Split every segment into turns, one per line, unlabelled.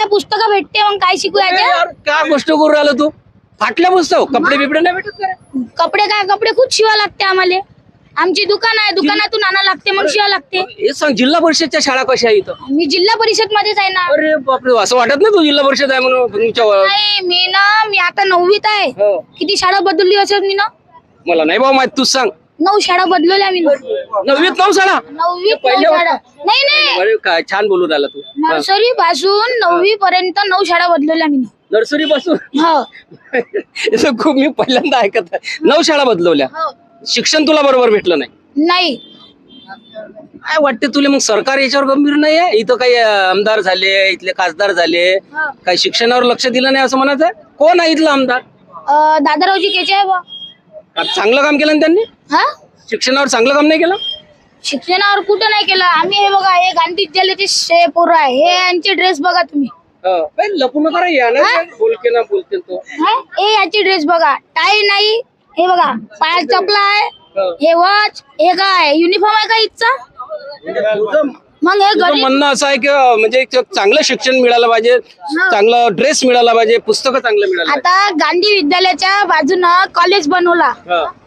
पुस्तकं भेटते मग काय शिकू याच्या
यार, काय गोष्ट करू राहिला तू? फाटल्या पुस्तक कपडे बिपडे नाही भेटत का?
कपडे काय कपडे खूप शिवा लागते आम्हाला. आमची दुकान आहे, दुकानातून आणा लागते मग शिवा लागते.
हे सांग जिल्हा परिषदच्या शाळा कशा आहे इथं?
मी जिल्हा परिषद मध्येच आहे ना.
अरे बापरे, असं वाटत नाही तू जिल्हा परिषद आहे म्हणून तुमच्या
नाही मी आता 9वीत आहे.
हो.
किती शाळा बदलली असेल मी ना.
मला नाही बाबा माहित, तूच सांग.
9 शाळा बदलवल्या मी ना.
9वीत 9 शाळा?
9वीत 9
पहिल्या
शाळा. नाही
अरे काय छान बोलू राहिला तू.
नर्सरी पासून 9वी पर्यंत 9 शाळा बदलवल्या मी ना.
नर्सरी पासून
हो
हे खूप मी पहिल्यांदा ऐकत आहे. 9 शाळा बदलवल्या.
हो.
शिक्षण तुला बरोबर भेटलं नाही?
नाही
काय वाटते तुला मग? सरकार याच्यावर गंभीर नाही आहे? इथं काही आमदार झाले, इथले खासदार झाले, काही शिक्षणावर लक्ष दिलं नाही असं म्हणायचं आहे? कोण आहे इथला आमदार?
दादारावजी केचे आहे बा.
चांगलं काम केलं ना त्यांनी?
हा
शिक्षणावर चांगलं काम नाही केलं?
शिक्षणावर कुठं नाही केलं आम्ही. हे बघा हे गांधी विद्यालयाचे पोरं आहे. हे यांचे ड्रेस बघा तुम्ही.
लपू नका रे, या ना बोलके ना बोलते तो.
हे याची ड्रेस बघा, टाय नाही. हे बघा पायात चपला आहे. हे वॉच. हे काय युनिफॉर्म आहे का इथचा? मग हे
तुझं म्हणणं असं आहे की म्हणजे एक चांगलं शिक्षण मिळालं पाहिजे, चांगलं ड्रेस मिळाला पाहिजे, पुस्तकं चांगलं मिळालं
आता गांधी विद्यालयाच्या बाजूनं कॉलेज बनवला.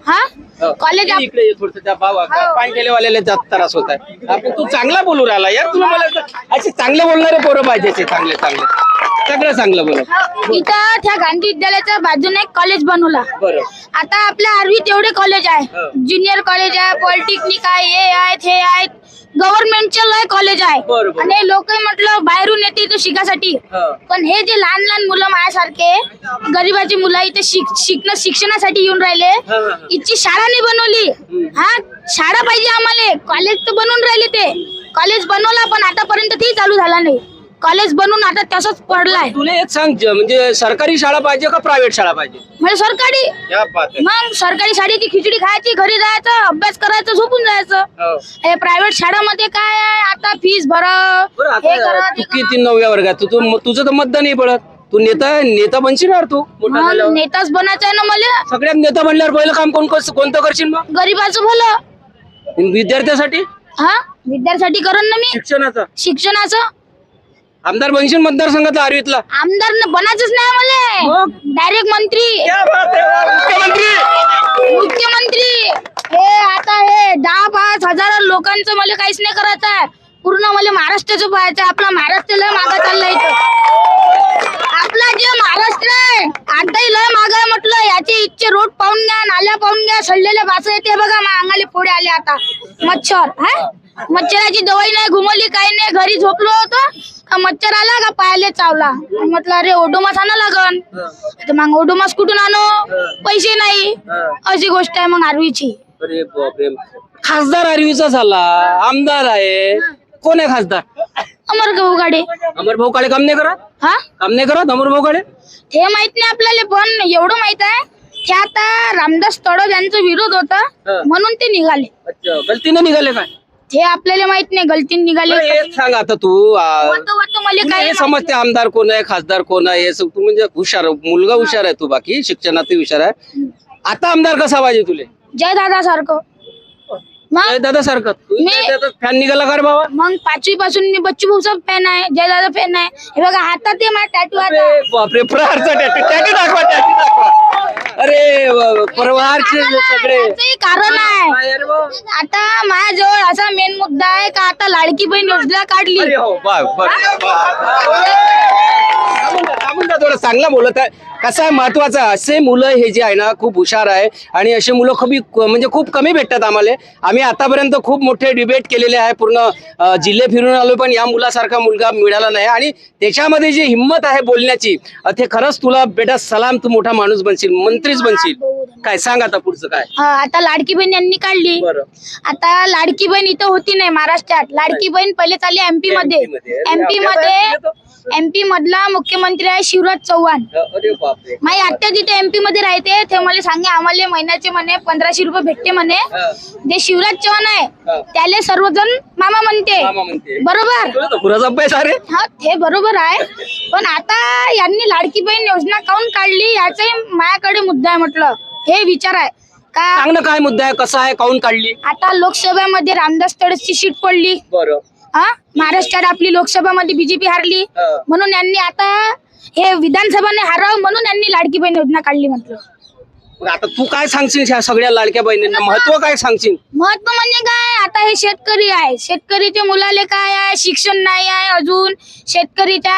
हा कॉलेज
पाहिजे. इकडे ये थोडं, त्या पाय केलेवाल्याला जास्त त्रास होत आहे. आपण तू चांगला बोलू राहिला यार. तुला मला असे चांगले बोलणारे पोरं पाहिजे, चांगले चांगले सगळं चांगलं बोल.
इथं त्या गांधी विद्यालयाच्या बाजूने एक कॉलेज बनवला.
बरं
आता आपल्या आर्वीत एवढे कॉलेज आहे. ज्युनियर कॉलेज आहे, पॉलिटेक्निक आहे, हे आहेत हे आहेत. गव्हर्नमेंटचे लय कॉलेज आहे.
बरोबर.
आणि लोक म्हटलं बाहेरून येते तो शिकासाठी. पण हे जे लहान लहान मुलं माझ्यासारखे गरीबाची मुलं इथे शिक्षणासाठी येऊन राहिले. इथची शाळा नाही बनवली. हा शाळा पाहिजे आम्हाला. कॉलेज तर बनवून राहिले, ते कॉलेज बनवला पण आतापर्यंत ते चालू झाला नाही. कॉलेज बनवून आता तसंच पडलाय.
तुला एक सांग, म्हणजे सरकारी शाळा पाहिजे का प्रायव्हेट शाळा पाहिजे?
म्हणजे सरकारी.
क्या बात आहे.
मग सरकारी शाळेची खिचडी खायची, घरी जायचं, अभ्यास करायचं, झोपून जायचं. हे प्रायव्हेट शाळामध्ये काय आहे, आता फीस भरा, हे करा,
तू किती 9व्या वर्गात तुझं तर मतदान नाही पडत. तू नेता बनशील यार तू मोठा झाल्यावर.
नेताच बनायचं आहे ना मला.
सगळ्यात नेता बनल्यावर पहिलं काम कोणतं करशील मग?
गरीबाचं भलं.
विद्यार्थ्यासाठी?
हा विद्यार्थ्यासाठी करण ना मी. शिक्षणाचं
आमदार बनशील मतदारसंघातला आर्वीतला?
आमदार बनायचंच नाही मला. डायरेक्ट मंत्री. मुख्यमंत्री. हे आता हे 10-5 हजार लोकांचं मला काहीच नाही करायचं आहे. पूर्ण मला महाराष्ट्राचं पाहायचं. आपला महाराष्ट्र लय मागा चाललाय इथं. आपला जे महाराष्ट्र आहे आताही लय मागा आहे म्हटलं. याचे इच्छे रोड पाहून घ्या, नाल्या पाहून घ्या, सडलेले वास येते बघा. अंगाले फोडे आले आता. मच्छर मच्छराची दवाई नाही, घुमवली काही नाही. घरी झोपलो होतो का मच्छर आला का पायाले चावला. म्हटलं अरे ओडोमास आणा लागन. मग ओडोमास कुठून आणू, पैसे नाही. अशी गोष्ट आहे मग आर्वीची.
अरे बापरे. खासदार आर्वीचा झाला, आमदार आहे. कोण आहे खासदार?
अमर भाऊ
अमर भाऊ काळे काम नाही करत?
हा
काम नाही करत अमर भाऊ काळे?
ते माहित नाही आपल्याला, पण एवढं माहित आहे ते आता रामदास तडव यांचा विरोध होता म्हणून ते निघाले.
अच्छा, गलतीने निघाले काय?
ते आपल्याला माहित नाही गलतीने निघाले.
एक सांग आता तू,
मला काय
समजते आमदार कोण आहे, खासदार कोण आहे, हे तू म्हणजे हुशार मुलगा, हुशार आहे तू, बाकी शिक्षणात हुशार आहे. आता आमदार कसा पाहिजे तुले?
जय दादा सारखं.
दादा सारखं फॅन निघाला का रे बाबा?
मग 5वी पासून मी बच्चू भाऊचा फॅन आहे, जय दादा फॅन आहे. हे बघा हातात ते माझा टॅटू आहे.
बापरे, प्रहारचा टॅटू दाखवा. अरे प्रहारचे सगळे
कारण आहे. आता माझ्याजवळ असा मेन मुद्दा आहे का आता लाडकी बहीण योजना काढली.
थोडं चांगला बोलत आहे. कसं आहे, महत्वाचं असे मुलं हे जे आहे ना खूप हुशार आहे आणि असे मुलं म्हणजे खूप कमी भेटतात आम्हाला. आम्ही आतापर्यंत खूप मोठे डिबेट केलेले आहे, पूर्ण जिल्हे फिरून आलो, पण या मुलासारखा मुलगा मिळाला नाही. आणि त्याच्यामध्ये जी हिंमत आहे बोलण्याची, ते खरंच तुला बेटा सलाम. तू मोठा माणूस बनशील, मंत्रीच बनशील. काय सांग आता पुढचं काय?
आता लाडकी बहीण यांनी काढली. आता लाडकी बहीण इथं होती नाही महाराष्ट्रात. लाडकी बहीण पहिले चालली एमपी मध्ये. एमपी मधला मुख्यमंत्री आहे शिवराज चौहान. माझी आत्या तिथे एमपी मध्ये राहते. ते मला सांगे आम्हाला महिन्याचे म्हणे 1500 रुपये भेटते म्हणे. जे शिवराज चौहान आहे त्याला सर्वजण मामा म्हणते. बरोबर? हा ते बरोबर आहे. पण आता यांनी लाडकी बहीण योजना काऊन काढली याचाही माझ्याकडे मुद्दा आहे. म्हटलं हे विचार आहे का
काय मुद्दा आहे, कसा आहे, काऊन काढली?
आता लोकसभेमध्ये रामदास तडसची सीट पडली. महाराष्ट्रात आपली लोकसभामध्ये बीजेपी हारली म्हणून यांनी आता हे विधानसभाने हारावं म्हणून यांनी लाडकी बहीण योजना काढली म्हटलं.
मग आता तू काय सांगशील ह्या सगळ्या लाडक्या बहिणींना महत्व काय सांगशील?
महत्व म्हणजे काय, आता हे शेतकरी आहे, शेतकरीच्या मुलाले काय आहे, शिक्षण नाही आहे अजून, शेतकरीच्या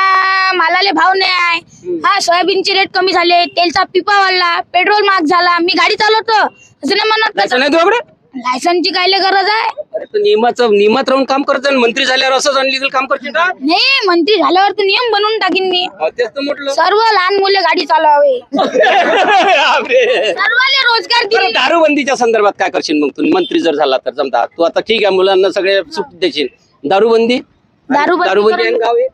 मालाले भाव नाही आहे. सोयाबीनचे रेट कमी झाले, तेलचा पिपा वाढला, पेट्रोल महाग झाला. मी गाडी चालवतो असं नाही म्हणत,
लायसन आहे तुझ्याकडे?
लायसनची कायले गरज आहे?
अरे तर नियमात राहून काम करत जा. मंत्री झाल्यावर असंच अनलिगल काम करशील का?
नाही, मंत्री झाल्यावर तर नियम बनवून टाकीन मी.
तेच तर म्हटलं.
सर्व लहान मुले गाडी चालवावे, सर्वाले रोजगार दिले.
दारूबंदीच्या संदर्भात काय करशील मग तू मंत्री जर झाला तर? समजा तू आता ठीक आहे, मुलांना सगळे सूट देशील. दारूबंदी
दारूबंदी
आहे गाव आहे?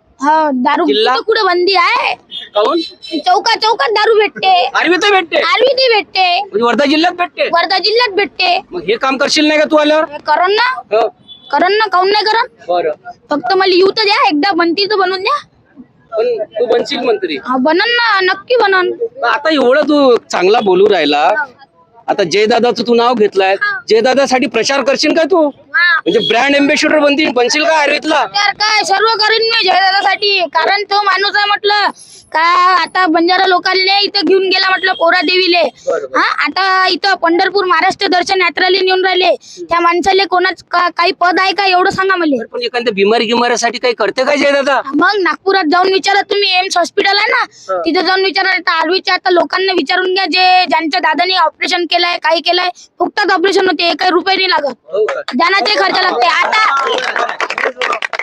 दारू
जिल्हा?
कुठे बंदी आहे?
काहून?
चौकात दारू भेटते,
आरवी तर भेटते,
आरवी ती भेटते,
म्हणजे वर्धा जिल्ह्यात भेटते.
वर्धा जिल्ह्यात भेटते.
मग हे काम करशील नाही का तू आल्यावर?
करण ना काऊन नाही करण?
बरं,
फक्त मला येऊ तर द्या, एकदा मंत्री तर बनवून द्या.
पण तू बनशील मंत्री?
बनन ना, नक्की बनन.
आता एवढं तू चांगला बोलू राहिला, आता जयदादाचं तू नाव घेतलंय, जयदादासाठी प्रचार करशील का तू? म्हणजे ब्रँड एम्बेसिडर बनशील का आरवीतला?
तर काय सर्व करीन मी जयदादासाठी, कारण तो माणूस आहे म्हटलं का. आता बंजारा लोकांना इथं घेऊन गेला म्हटलं पोरा देवीले. आता इथं पंढरपूर महाराष्ट्र दर्शन यात्राले नेऊन राहिले. त्या माणसाले कोणाच काही पद आहे का एवढं सांगा मला.
पण एखाद्या गिमाऱ्यासाठी काही करते का जयदादा?
मग नागपुरात जाऊन विचारा तुम्ही, एम्स हॉस्पिटल आहे ना, तिथे जाऊन विचारा. आरवीच्या आता लोकांना विचारून घ्या, जे ज्यांच्या दादाने ऑपरेशन केलंय, काही केलंय, फुकटात ऑपरेशन होते, एक रुपये नाही लागत, ज्यांना खर्च लागते.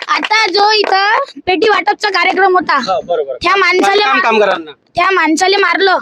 आता जो इथं पेटी वाटपचा कार्यक्रम होता, त्या माणसाले
कामगारांना
मारलं.